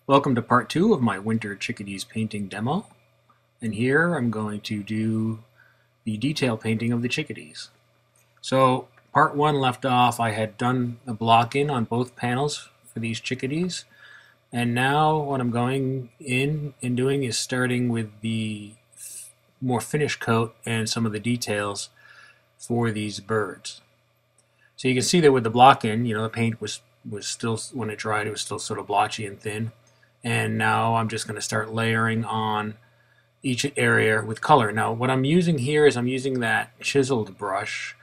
Welcome to part 2 of my winter chickadees painting demo. And here I'm going to do the detail painting of the chickadees. So part 1 left off, I had done a block in on both panels for these chickadees. And now what I'm going in and doing is starting with the more finished coat and some of the details for these birds. So you can see that with the block in, the paint was still, when it dried, it was still sort of blotchy and thin. And now I'm just going to start layering on each area with color. Now what I'm using here is I'm using that chiseled brush,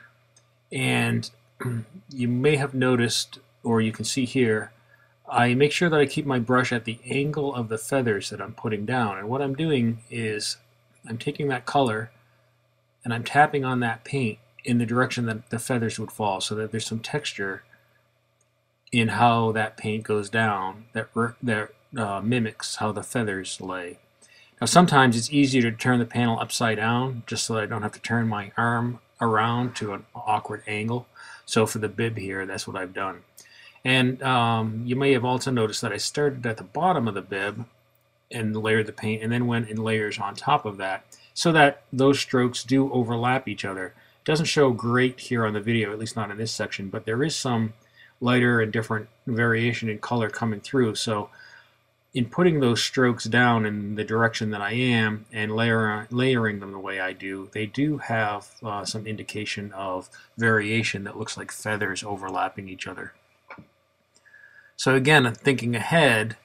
and you may have noticed, or you can see here, I make sure that I keep my brush at the angle of the feathers that I'm putting down. And what I'm doing is I'm taking that color and I'm tapping on that paint in the direction that the feathers would fall, so that there's some texture in how that paint goes down that mimics how the feathers lay. Now sometimes it's easier to turn the panel upside down just so that I don't have to turn my arm around to an awkward angle. So for the bib here, that's what I've done. And you may have also noticed that I started at the bottom of the bib and layered the paint and then went in layers on top of that so that those strokes do overlap each other. It doesn't show great here on the video, at least not in this section, but there is some lighter and different variation in color coming through. So in putting those strokes down in the direction that I am and layering them the way I do, they do have some indication of variation that looks like feathers overlapping each other. So again, thinking ahead,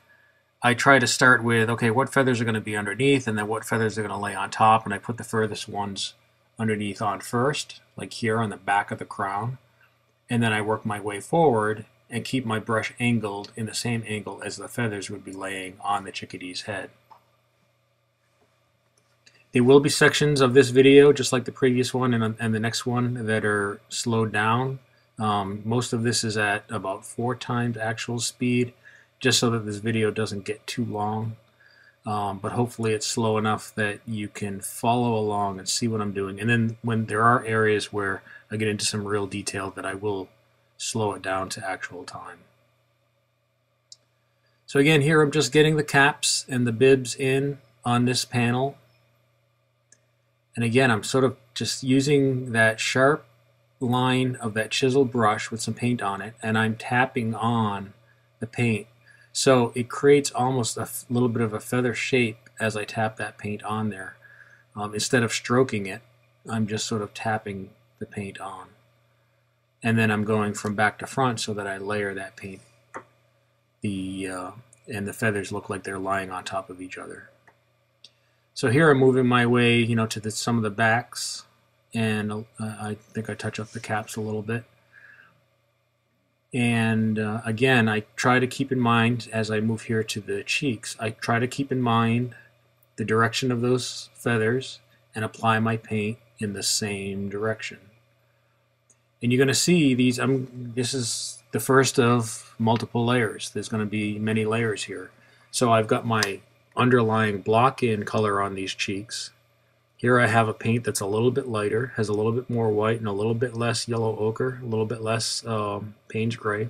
I try to start with, okay, what feathers are going to be underneath, and then what feathers are going to lay on top, and I put the furthest ones underneath on first, like here on the back of the crown, and then I work my way forward and keep my brush angled in the same angle as the feathers would be laying on the chickadee's head. There will be sections of this video, just like the previous one and the next one, that are slowed down. Most of this is at about 4 times actual speed, just so that this video doesn't get too long. But hopefully it's slow enough that you can follow along and see what I'm doing. And then when there are areas where I get into some real detail, that I will slow it down to actual time. So again, here I'm just getting the caps and the bibs in on this panel. And again, I'm sort of just using that sharp line of that chisel brush with some paint on it, and I'm tapping on the paint. So it creates almost a little bit of a feather shape as I tap that paint on there. Instead of stroking it, I'm just sort of tapping the paint on. And then I'm going from back to front so that I layer that paint. And the feathers look like they're lying on top of each other. So here I'm moving my way, to some of the backs, and I think I touch up the caps a little bit. And again, I try to keep in mind, as I move here to the cheeks, I try to keep in mind the direction of those feathers and apply my paint in the same direction. And you're going to see these, this is the first of multiple layers. There's going to be many layers here. So I've got my underlying block-in color on these cheeks. Here I have a paint that's a little bit lighter, has a little bit more white and a little bit less yellow ochre, a little bit less Payne's gray.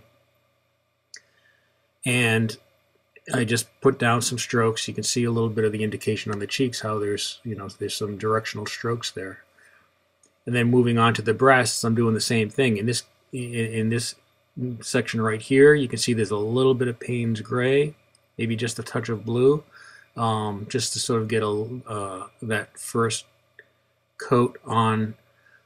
And I just put down some strokes. You can see a little bit of the indication on the cheeks, how there's some directional strokes there. And then moving on to the breasts, I'm doing the same thing. In this section right here, you can see there's a little bit of Payne's gray, maybe just a touch of blue, just to sort of get that first coat on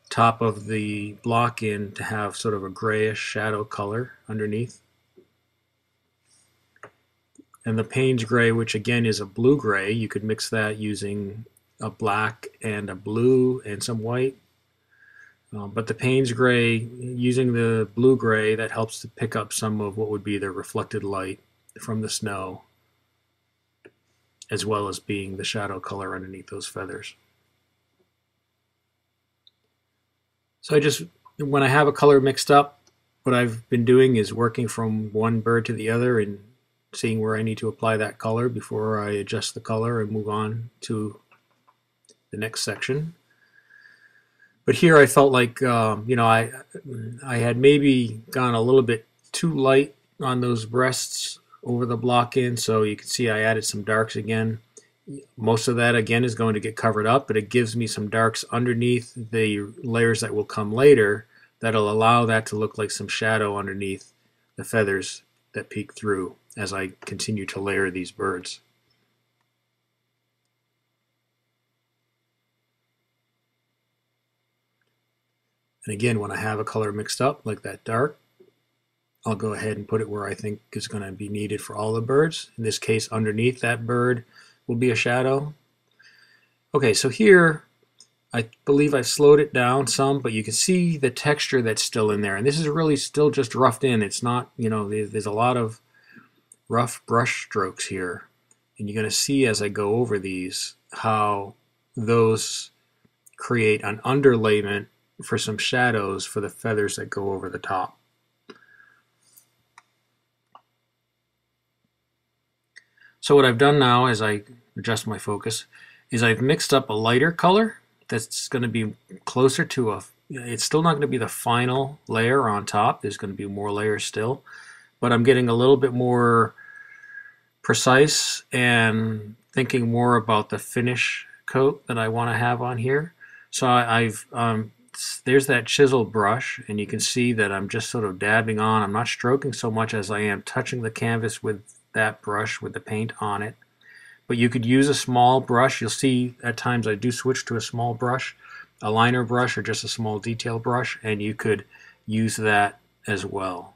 top of the block in to have sort of a grayish shadow color underneath. And the Payne's gray, which again is a blue gray, you could mix that using a black and a blue and some white. But the Payne's gray, using the blue gray, that helps to pick up some of what would be the reflected light from the snow, as well as being the shadow color underneath those feathers. So when I have a color mixed up, what I've been doing is working from one bird to the other and seeing where I need to apply that color before I adjust the color and move on to the next section. But here I felt like, I had maybe gone a little bit too light on those breasts over the block in, so you can see I added some darks again. Most of that again is going to get covered up, but it gives me some darks underneath the layers that will come later that'll allow that to look like some shadow underneath the feathers that peek through as I continue to layer these birds. And again, when I have a color mixed up like that dark, I'll go ahead and put it where I think is going to be needed for all the birds. In this case, underneath that bird will be a shadow. Okay, so here I believe I've slowed it down some, but you can see the texture that's still in there. And this is really still just roughed in. It's not, you know, there's a lot of rough brush strokes here. And you're going to see as I go over these how those create an underlayment for some shadows for the feathers that go over the top. So what I've done now as I adjust my focus is I've mixed up a lighter color that's going to be closer to it's still not going to be the final layer on top. There's going to be more layers still, but I'm getting a little bit more precise and thinking more about the finish coat that I want to have on here. So there's that chisel brush, and you can see that I'm just sort of dabbing on. I'm not stroking so much as I am touching the canvas with that brush with the paint on it. But you could use a small brush. You'll see at times I do switch to a small brush, a liner brush or just a small detail brush, and you could use that as well.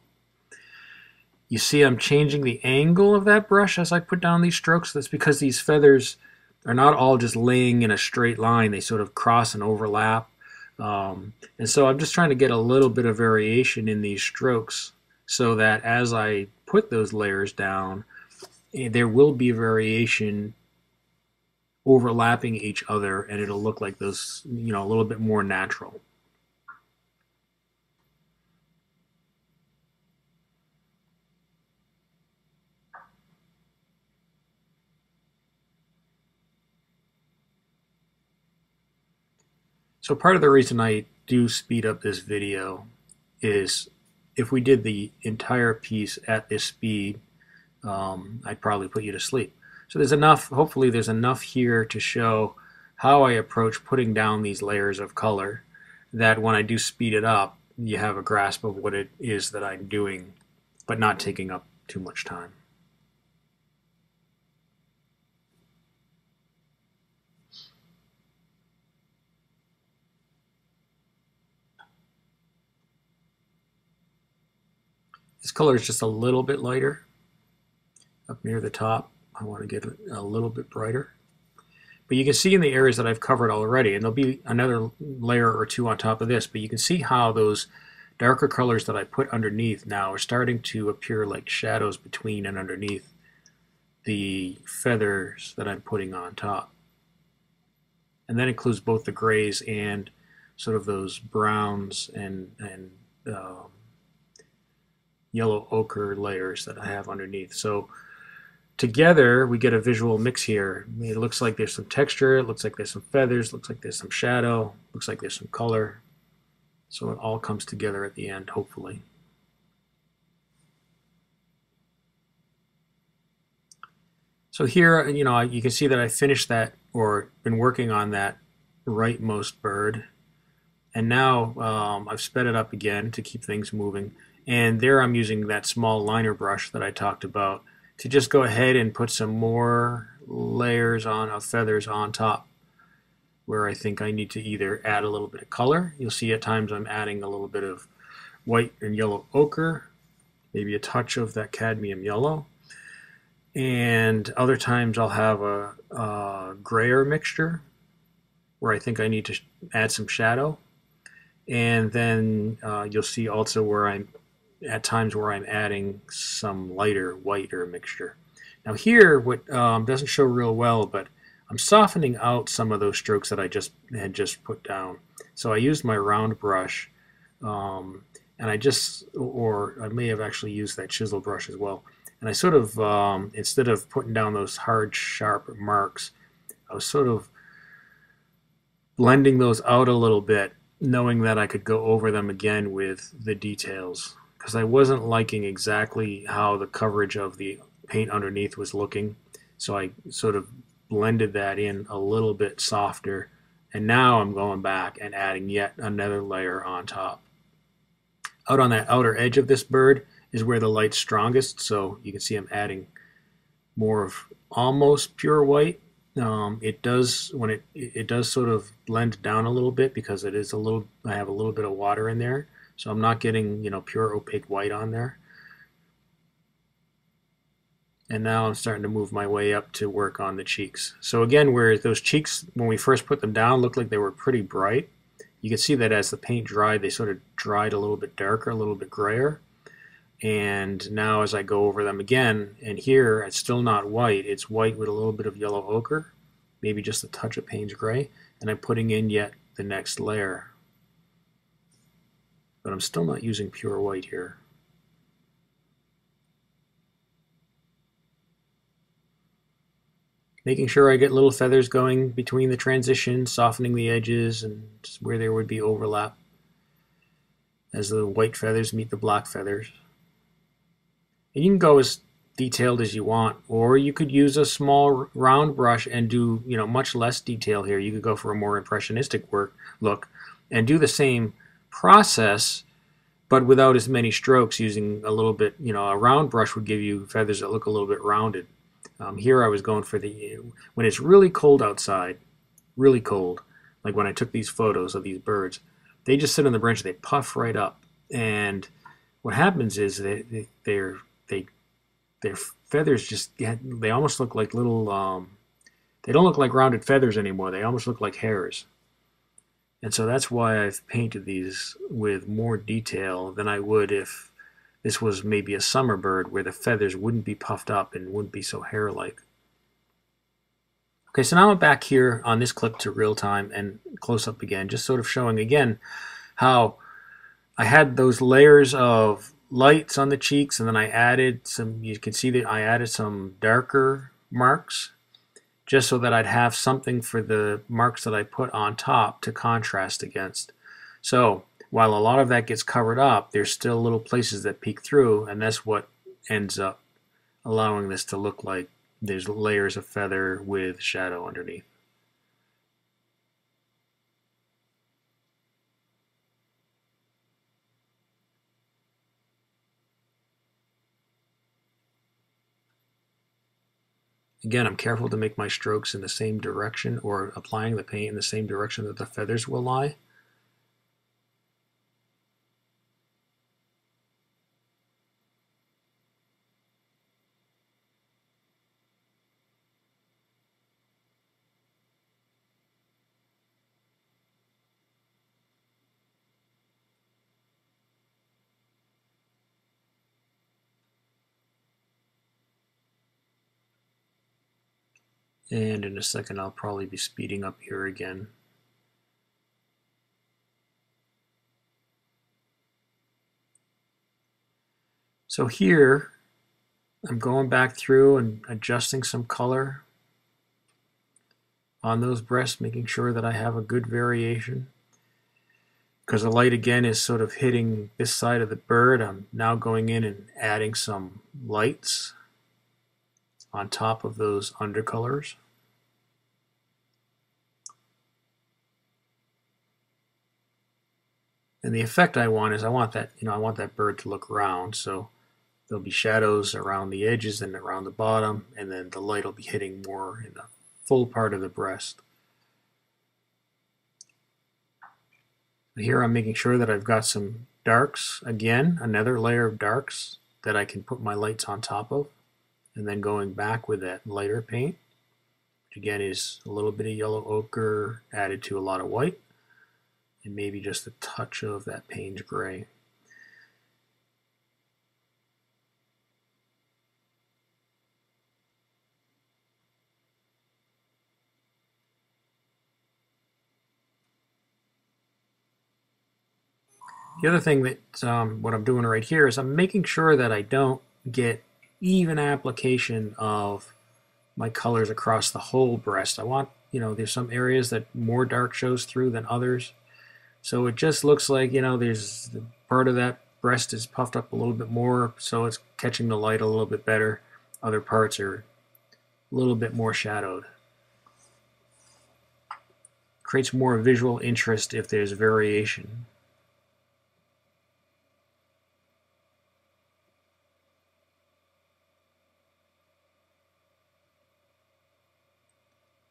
You see I'm changing the angle of that brush as I put down these strokes. That's because these feathers are not all just laying in a straight line. They sort of cross and overlap. And so I'm just trying to get a little bit of variation in these strokes so that as I put those layers down, there will be variation overlapping each other, and it'll look like those, you know, a little bit more natural. So part of the reason I do speed up this video is if we did the entire piece at this speed, I'd probably put you to sleep. So there's enough, hopefully there's enough here to show how I approach putting down these layers of color that when I do speed it up, you have a grasp of what it is that I'm doing, but not taking up too much time. This color is just a little bit lighter up near the top. I want to get it a little bit brighter. But you can see in the areas that I've covered already, and there'll be another layer or two on top of this, but you can see how those darker colors that I put underneath now are starting to appear like shadows between and underneath the feathers that I'm putting on top. And that includes both the grays and sort of those browns and yellow ochre layers that I have underneath. So together we get a visual mix here. It looks like there's some texture, it looks like there's some feathers, looks like there's some shadow, looks like there's some color. So it all comes together at the end, hopefully. So here, you know, you can see that I finished that, or been working on that rightmost bird. And now I've sped it up again to keep things moving. And there I'm using that small liner brush that I talked about to just go ahead and put some more layers of feathers on top where I think I need to either add a little bit of color. You'll see at times I'm adding a little bit of white and yellow ochre, maybe a touch of that cadmium yellow. And other times I'll have a grayer mixture where I think I need to add some shadow. And then you'll see also where I'm at times where I'm adding some lighter whiter mixture. Now here, what doesn't show real well, but I'm softening out some of those strokes that I had just put down. So I used my round brush, and or I may have actually used that chisel brush as well. And I sort of, instead of putting down those hard, sharp marks, I was sort of blending those out a little bit, knowing that I could go over them again with the details, because I wasn't liking exactly how the coverage of the paint underneath was looking. So I sort of blended that in a little bit softer, and now I'm going back and adding yet another layer on top. Out on that outer edge of this bird is where the light's strongest, so you can see I'm adding more of almost pure white. It does when it does sort of blend down a little bit because it is a little, I have a little bit of water in there, so I'm not getting, you know, pure opaque white on there. And now I'm starting to move my way up to work on the cheeks. So again, where those cheeks, when we first put them down, looked like they were pretty bright, you can see that as the paint dried, they sort of dried a little bit darker, a little bit grayer. And now as I go over them again, and here it's still not white, it's white with a little bit of yellow ochre, maybe just a touch of Payne's gray, and I'm putting in yet the next layer. But I'm still not using pure white here. Making sure I get little feathers going between the transitions, softening the edges and where there would be overlap as the white feathers meet the black feathers. And you can go as detailed as you want, or you could use a small round brush and do, you know, much less detail here. You could go for a more impressionistic look and do the same process but without as many strokes, using a little bit, you know, a round brush would give you feathers that look a little bit rounded. Here I was going for the, when it's really cold outside, really cold, like when I took these photos of these birds, they just sit on the branch, they puff right up, and what happens is their feathers just get, they almost look like little, they don't look like rounded feathers anymore, they almost look like hairs. And so that's why I've painted these with more detail than I would if this was maybe a summer bird where the feathers wouldn't be puffed up and wouldn't be so hair-like. Okay, so now I'm back here on this clip to real time and close up again, just sort of showing again how I had those layers of lights on the cheeks, and then I added some, you can see that I added some darker marks just so that I'd have something for the marks that I put on top to contrast against. So while a lot of that gets covered up, there's still little places that peek through, and that's what ends up allowing this to look like there's layers of feather with shadow underneath. Again, I'm careful to make my strokes in the same direction, or applying the paint in the same direction that the feathers will lie. And in a second I'll probably be speeding up here again. So here I'm going back through and adjusting some color on those breasts, making sure that I have a good variation. Because the light again is sort of hitting this side of the bird, I'm now going in and adding some lights on top of those undercolors. And the effect I want is I want that, you know, I want that bird to look round, so there'll be shadows around the edges and around the bottom, and then the light will be hitting more in the full part of the breast. Here I'm making sure that I've got some darks, again, another layer of darks that I can put my lights on top of, and then going back with that lighter paint, which again is a little bit of yellow ochre added to a lot of white, and maybe just a touch of that Payne's gray. The other thing that what I'm doing right here is I'm making sure that I don't get even application of my colors across the whole breast. I want, you know, there's some areas that more dark shows through than others. So it just looks like, you know, there's part of that breast is puffed up a little bit more, so it's catching the light a little bit better. other parts are a little bit more shadowed. Creates more visual interest if there's variation.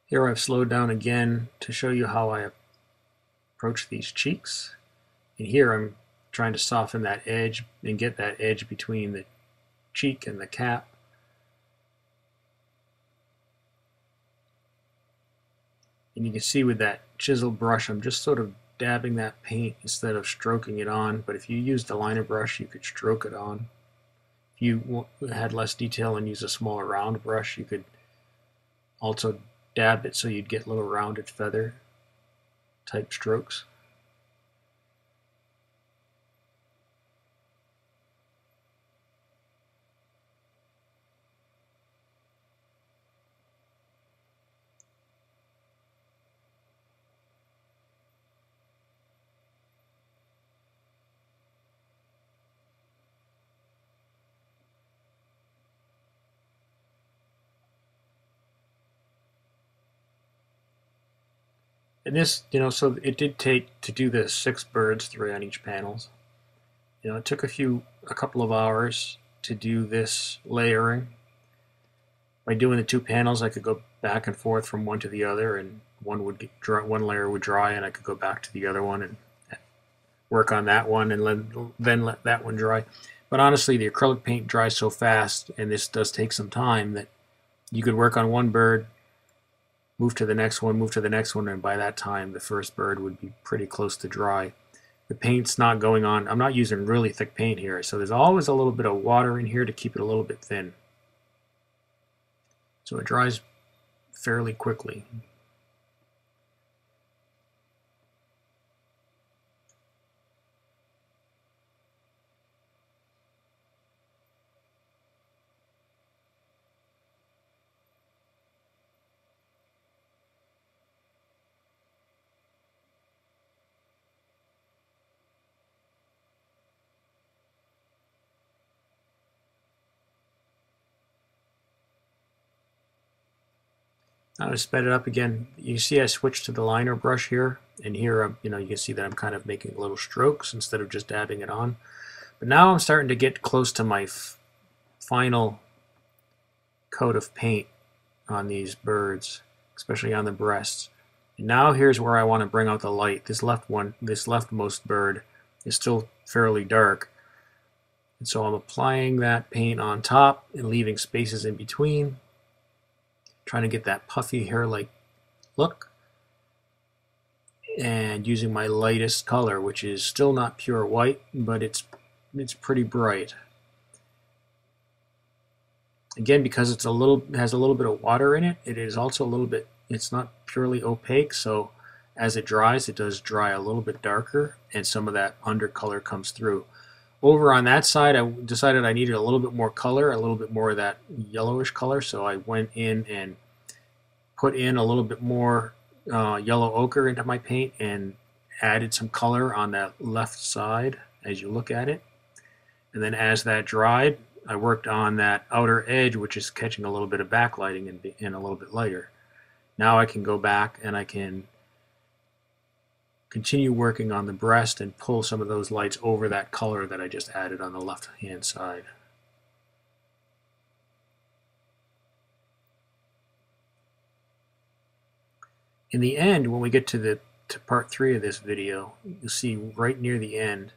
Here I've slowed down again to show you how I approach these cheeks. And here I'm trying to soften that edge and get that edge between the cheek and the cap. And you can see with that chisel brush, I'm just sort of dabbing that paint instead of stroking it on. But if you used a liner brush, you could stroke it on. If you had less detail and use a smaller round brush, you could also dab it so you'd get little rounded feather type strokes. And this, so it did take to do the 6 birds, 3 on each panels. It took a couple of hours to do this layering. By doing the 2 panels, I could go back and forth from one to the other, and one layer would dry, and I could go back to the other one and work on that one, and then let that one dry. But honestly, the acrylic paint dries so fast, and this does take some time, that you could work on one bird, move to the next one, move to the next one, and by that time the first bird would be pretty close to dry. The paint's not going on. I'm not using really thick paint here, so there's always a little bit of water in here to keep it a little bit thin. So it dries fairly quickly. Now to sped it up again, you see I switched to the liner brush here, and here you can see that I'm kind of making little strokes instead of just dabbing it on. But now I'm starting to get close to my final coat of paint on these birds, especially on the breasts. And now here's where I want to bring out the light. This leftmost bird is still fairly dark. And so I'm applying that paint on top and leaving spaces in between, trying to get that puffy hair-like look, and using my lightest color, which is still not pure white, but it's pretty bright. Again, because it has a little bit of water in it, it is also a little bit, it's not purely opaque, so as it dries, it does dry a little bit darker, and some of that undercolor comes through. Over on that side, I decided I needed a little bit more color, a little bit more of that yellowish color, so I went in and put in a little bit more yellow ochre into my paint and added some color on that left side as you look at it. And then as that dried, I worked on that outer edge, which is catching a little bit of backlighting and a little bit lighter. Now I can go back and I can continue working on the breast and pull some of those lights over that color that I just added on the left hand side. In the end, when we get to part 3 of this video, you'll see right near the end,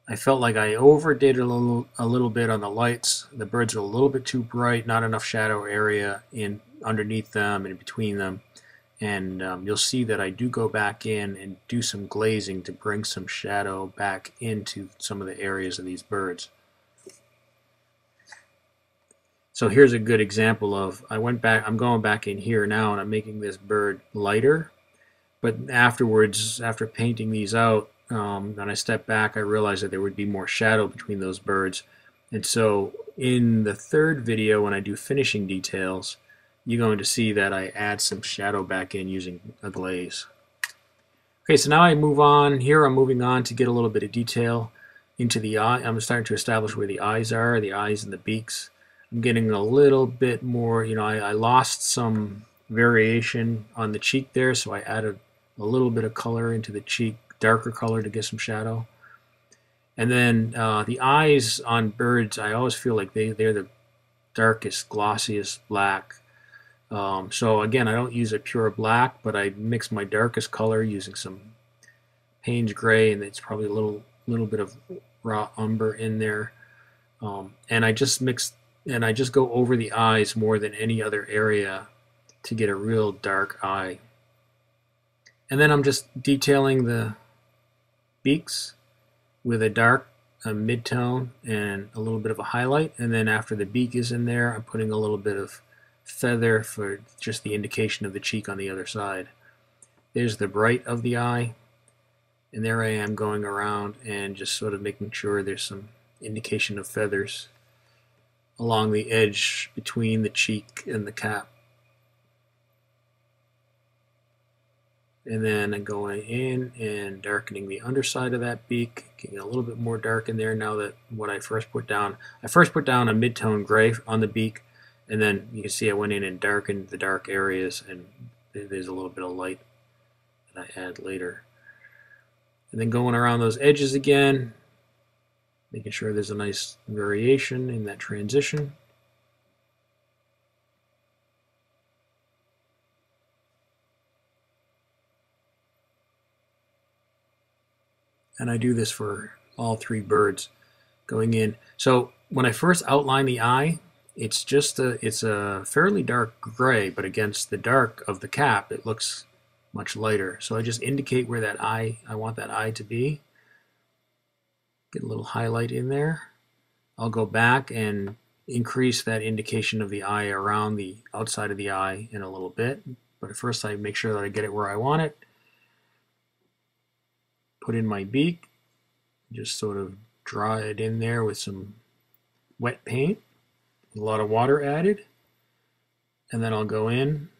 I felt like I overdid a little bit on the lights. The birds are a little bit too bright, not enough shadow area underneath them and in between them. And you'll see that I do go back in and do some glazing to bring some shadow back into some of the areas of these birds. So here's a good example of, I'm going back in here now and I'm making this bird lighter, but afterwards, after painting these out, and I stepped back, I realized that there would be more shadow between those birds. And so in the third video, when I do finishing details, you're going to see that I add some shadow back in using a glaze. Okay, so now I move on. Here I'm moving on to get a little bit of detail into the eye. I'm starting to establish where the eyes are, the eyes and the beaks. I'm getting a little bit more, I lost some variation on the cheek there, so I added a little bit of color into the cheek, darker color to get some shadow. And then the eyes on birds, I always feel like they're the darkest, glossiest black. So again, I don't use a pure black, but I mix my darkest color using some Payne's gray, and it's probably a little bit of raw umber in there. And I just go over the eyes more than any other area to get a real dark eye. And then I'm just detailing the beaks with a mid-tone and a little bit of a highlight. And then after the beak is in there, I'm putting a little bit of feather for just the indication of the cheek on the other side. There's the bright of the eye. And there I am going around and just sort of making sure there's some indication of feathers along the edge between the cheek and the cap. And then I'm going in and darkening the underside of that beak, getting a little bit more dark in there now that what I first put down. I first put down a mid-tone gray on the beak, and then you can see I went in and darkened the dark areas, and there's a little bit of light that I add later. And then going around those edges again, making sure there's a nice variation in that transition. And I do this for all three birds going in. So when I first outline the eye, it's a fairly dark gray, but against the dark of the cap, it looks much lighter. So I just indicate where that eye, I want that eye to be. Get a little highlight in there. I'll go back and increase that indication of the eye around the outside of the eye in a little bit. But at first I make sure that I get it where I want it. Put in my beak, just sort of draw it in there with some wet paint, a lot of water added, and then I'll go in,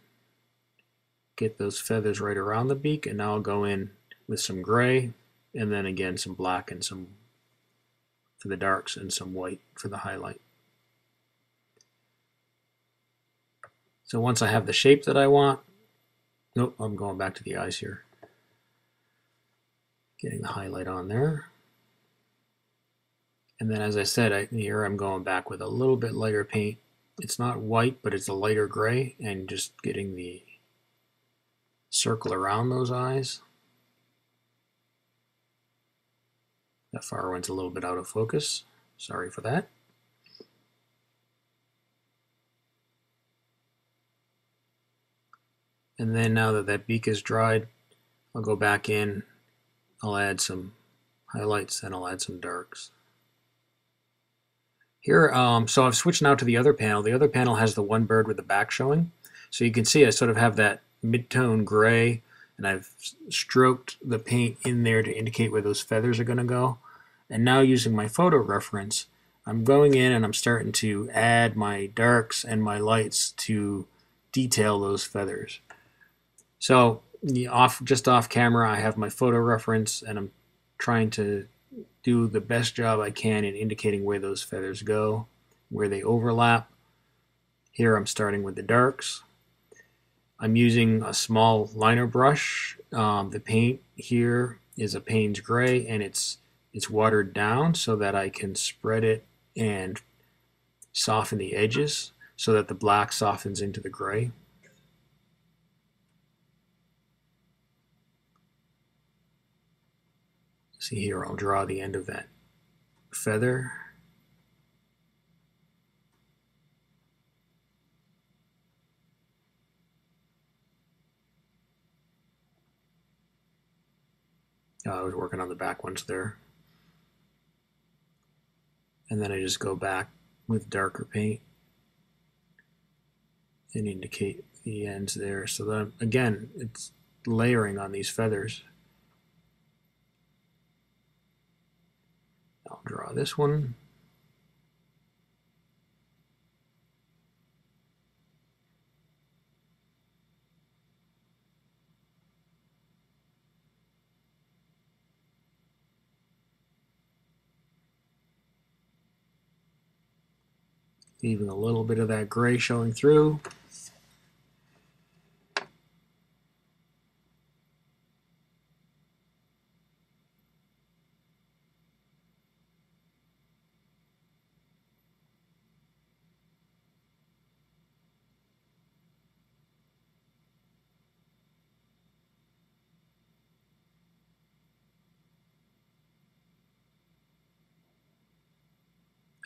get those feathers right around the beak, and now I'll go in with some gray, and then again some black and some for the darks and some white for the highlight. So once I have the shape that I want, nope, I'm going back to the eyes here. Getting the highlight on there. And then as I said, here I'm going back with a little bit lighter paint. It's not white, but it's a lighter gray, and just getting the circle around those eyes. That far one's a little bit out of focus. Sorry for that. And then now that that beak is dried, I'll go back in, I'll add some highlights, and I'll add some darks. Here, so I've switched now to the other panel. The other panel has the one bird with the back showing. So you can see I sort of have that mid-tone gray, and I've stroked the paint in there to indicate where those feathers are going to go. And now using my photo reference, I'm going in and I'm starting to add my darks and my lights to detail those feathers. So just off camera, I have my photo reference, and I'm trying to do the best job I can in indicating where those feathers go, where they overlap. Here I'm starting with the darks. I'm using a small liner brush. The paint here is a Payne's gray, and it's watered down so that I can spread it and soften the edges so that the black softens into the gray. See here, I'll draw the end of that feather. I was working on the back ones there. And then I just go back with darker paint and indicate the ends there so that, again, it's layering on these feathers. I'll draw this one. leaving a little bit of that gray showing through.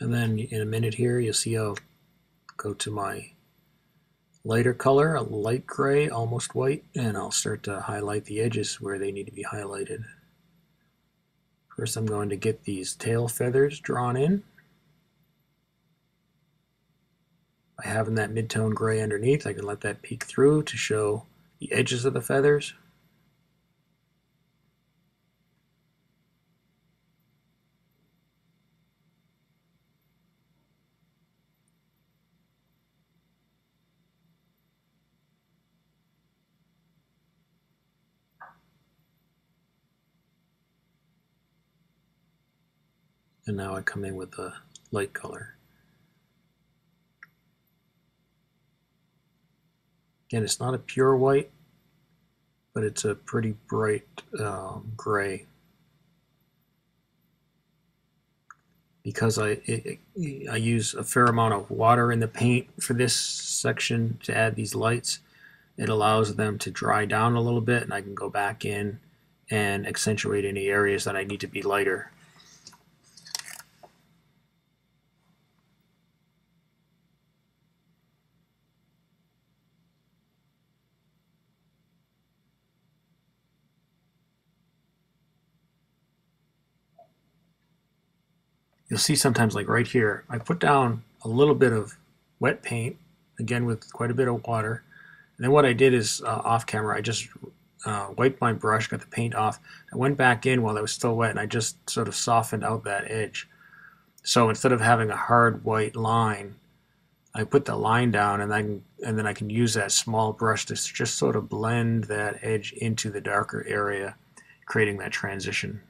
And then in a minute here, you'll see I'll go to my lighter color, a light gray, almost white, and I'll start to highlight the edges where they need to be highlighted. First, I'm going to get these tail feathers drawn in by having that mid-tone gray underneath. I can let that peek through to show the edges of the feathers. And now I come in with the light color. Again, it's not a pure white, but it's a pretty bright gray. Because I use a fair amount of water in the paint for this section to add these lights, it allows them to dry down a little bit, and I can go back in and accentuate any areas that I need to be lighter. You'll see sometimes, like right here, I put down a little bit of wet paint, again with quite a bit of water. And then what I did is, off camera, I just wiped my brush, got the paint off. I went back in while it was still wet, and I just sort of softened out that edge. So instead of having a hard white line, I put the line down, and then I can use that small brush to just sort of blend that edge into the darker area, creating that transition.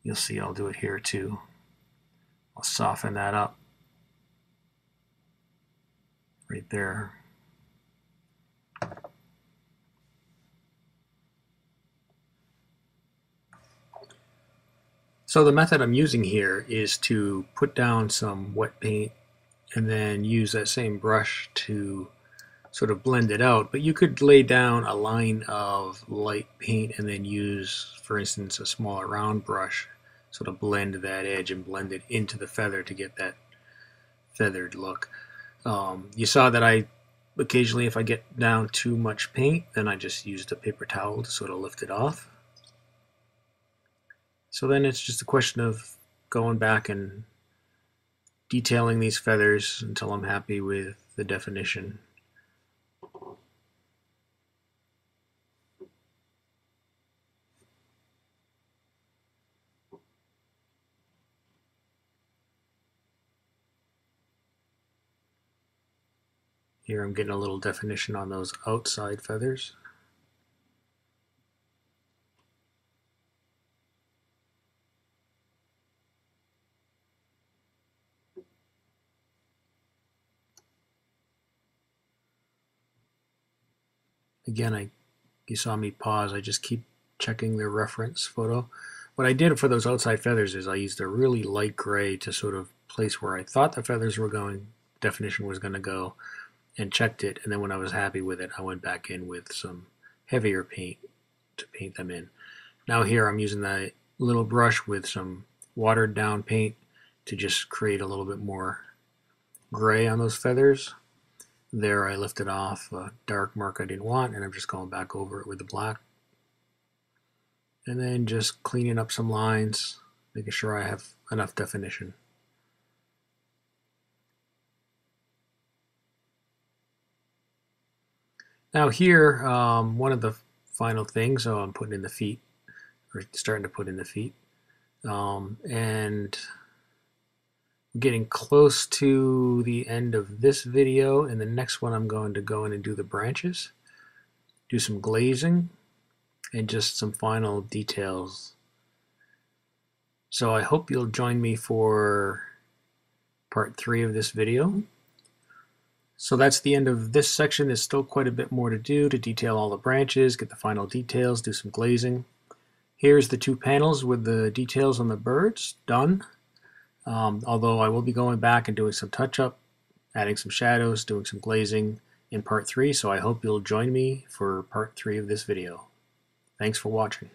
You'll see I'll do it here too. I'll soften that up right there. So the method I'm using here is to put down some wet paint and then use that same brush to sort of blend it out. But you could lay down a line of light paint and then use, for instance, a smaller round brush, sort of blend that edge and blend it into the feather to get that feathered look. You saw that I occasionally, if I get down too much paint, then I just used a paper towel to sort of lift it off. So then it's just a question of going back and detailing these feathers until I'm happy with the definition. Here I'm getting a little definition on those outside feathers. Again, you saw me pause. I just keep checking the reference photo. What I did for those outside feathers is I used a really light gray to sort of place where I thought the feathers were going, definition was going to go, and checked it. And then when I was happy with it, I went back in with some heavier paint to paint them in. Now here I'm using that little brush with some watered down paint to just create a little bit more gray on those feathers. There I lifted off a dark mark I didn't want, and I'm just going back over it with the black. And then just cleaning up some lines, making sure I have enough definition. Now here, one of the final things, so I'm putting in the feet, or starting to put in the feet. And getting close to the end of this video. In the next one, I'm going to go in and do the branches, do some glazing, and just some final details. So I hope you'll join me for part 3 of this video. So that's the end of this section. There's still quite a bit more to do to detail all the branches, get the final details, do some glazing. Here's the 2 panels with the details on the birds done. Although I will be going back and doing some touch-up, adding some shadows, doing some glazing in part 3, so I hope you'll join me for part 3 of this video. Thanks for watching.